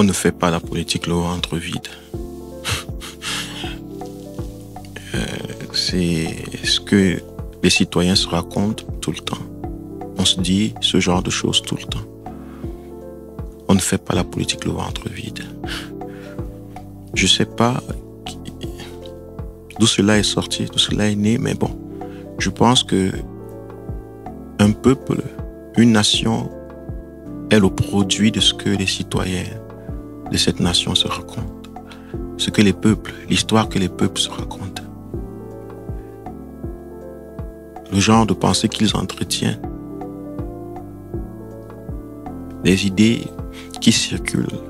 On ne fait pas la politique le ventre vide. C'est ce que les citoyens se racontent tout le temps. On se dit ce genre de choses tout le temps. On ne fait pas la politique le ventre vide. Je ne sais pas d'où cela est sorti, d'où cela est né, mais bon, je pense que un peuple, une nation est le produit de ce que les citoyens de cette nation se racontent. Ce que les peuples, l'histoire que les peuples se racontent. Le genre de pensée qu'ils entretiennent. Les idées qui circulent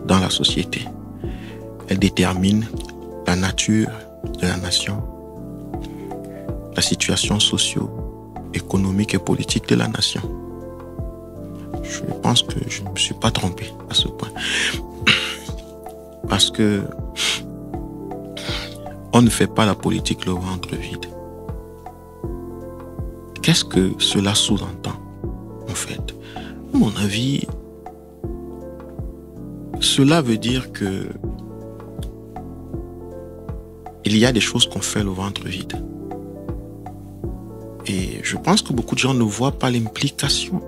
dans la société. Elles déterminent la nature de la nation, la situation socio-économique et politique de la nation. Je pense que je ne me suis pas trompé à ce point. Parce que on ne fait pas la politique le ventre vide. Qu'est-ce que cela sous-entend, en fait? À mon avis, cela veut dire que il y a des choses qu'on fait le ventre vide. Et je pense que beaucoup de gens ne voient pas l'implication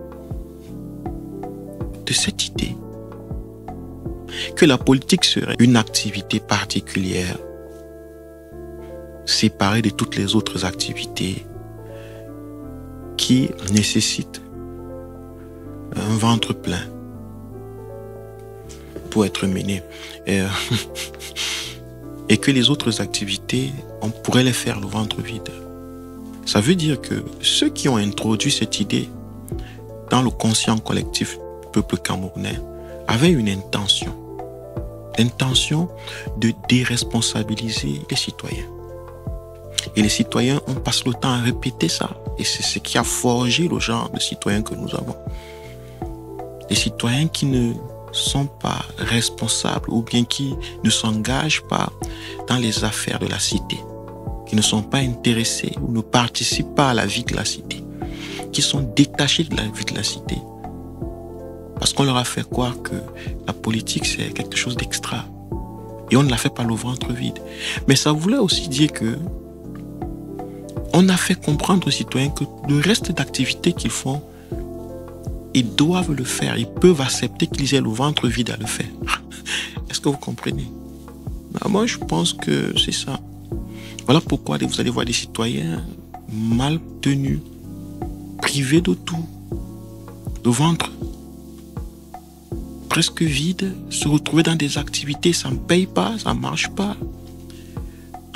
de cette idée que la politique serait une activité particulière, séparée de toutes les autres activités qui nécessitent un ventre plein pour être mené. Et que les autres activités, on pourrait les faire le ventre vide. Ça veut dire que ceux qui ont introduit cette idée dans le conscient collectif du peuple camerounais avaient une intention. L'intention de déresponsabiliser les citoyens. Et les citoyens, on passe le temps à répéter ça. Et c'est ce qui a forgé le genre de citoyens que nous avons. Les citoyens qui ne sont pas responsables ou bien qui ne s'engagent pas dans les affaires de la cité, qui ne sont pas intéressés ou ne participent pas à la vie de la cité, qui sont détachés de la vie de la cité. Parce qu'on leur a fait croire que la politique, c'est quelque chose d'extra. Et on ne la fait pas le ventre vide. Mais ça voulait aussi dire que on a fait comprendre aux citoyens que le reste d'activités qu'ils font, ils doivent le faire. Ils peuvent accepter qu'ils aient le ventre vide à le faire. Est-ce que vous comprenez? Moi, je pense que c'est ça. Voilà pourquoi vous allez voir des citoyens mal tenus, privés de tout, le ventre presque vide, se retrouver dans des activités, ça ne paye pas, ça ne marche pas,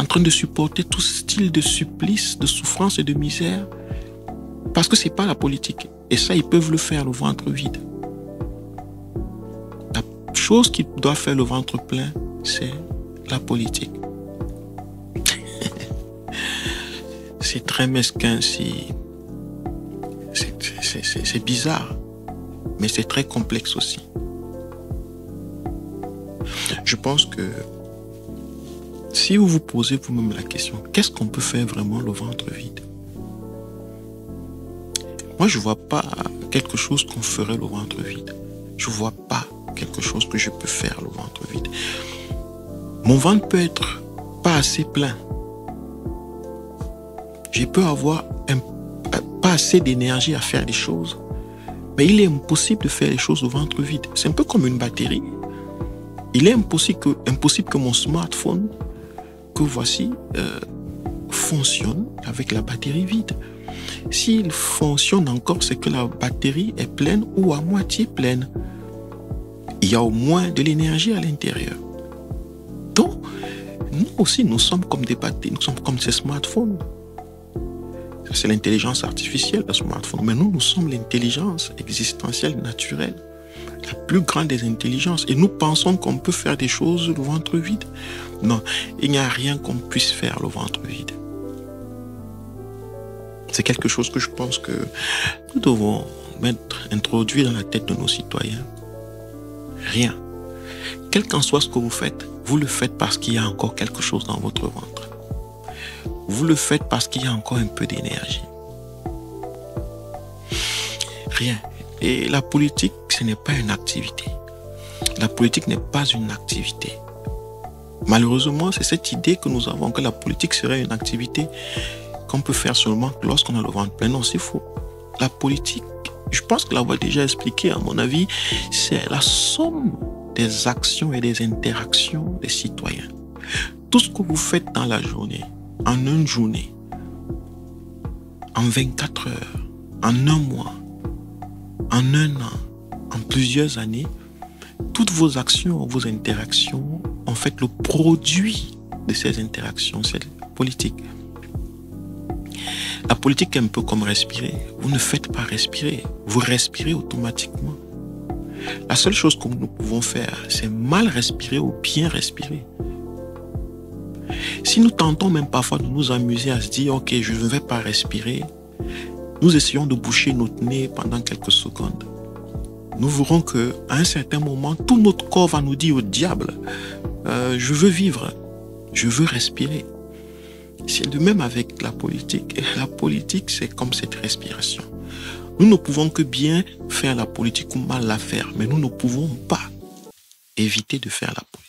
en train de supporter tout style de supplice, de souffrance et de misère, parce que ce n'est pas la politique. Et ça, ils peuvent le faire, le ventre vide. La chose qui doit faire le ventre plein, c'est la politique. C'est très mesquin, c'est bizarre, mais c'est très complexe aussi. Je pense que si vous vous posez vous-même la question, qu'est-ce qu'on peut faire vraiment le ventre vide? Moi, je ne vois pas quelque chose qu'on ferait le ventre vide. Je ne vois pas quelque chose que je peux faire le ventre vide. Mon ventre peut être pas assez plein. Je peux avoir pas assez d'énergie à faire des choses. Mais il est impossible de faire les choses au ventre vide. C'est un peu comme une batterie. Il est impossible que mon smartphone, que voici, fonctionne avec la batterie vide. S'il fonctionne encore, c'est que la batterie est pleine ou à moitié pleine. Il y a au moins de l'énergie à l'intérieur. Donc, nous aussi, nous sommes comme des batteries, nous sommes comme ces smartphones. C'est l'intelligence artificielle, le smartphone. Mais nous sommes l'intelligence existentielle naturelle. La plus grande des intelligences. Et nous pensons qu'on peut faire des choses le ventre vide. Non, il n'y a rien qu'on puisse faire le ventre vide. C'est quelque chose que je pense que nous devons introduire dans la tête de nos citoyens. Rien. Quel qu'en soit ce que vous le faites parce qu'il y a encore quelque chose dans votre ventre. Vous le faites parce qu'il y a encore un peu d'énergie. Rien. Et la politique, ce n'est pas une activité. La politique n'est pas une activité. Malheureusement, c'est cette idée que nous avons que la politique serait une activité qu'on peut faire seulement lorsqu'on a le ventre plein. Non, c'est faux. La politique, je pense que l'avoir déjà expliqué, à mon avis, c'est la somme des actions et des interactions des citoyens. Tout ce que vous faites dans la journée, en une journée, en 24 heures, en un mois, en un an, en plusieurs années, toutes vos actions, vos interactions, en fait, le produit de ces interactions, c'est la politique. La politique est un peu comme respirer. Vous ne faites pas respirer, vous respirez automatiquement. La seule chose que nous pouvons faire, c'est mal respirer ou bien respirer. Si nous tentons même parfois de nous amuser à se dire « Ok, je ne vais pas respirer », nous essayons de boucher notre nez pendant quelques secondes. Nous verrons qu'à un certain moment, tout notre corps va nous dire au diable, je veux vivre, je veux respirer. C'est de même avec la politique. Et la politique, c'est comme cette respiration. Nous ne pouvons que bien faire la politique ou mal la faire, mais nous ne pouvons pas éviter de faire la politique.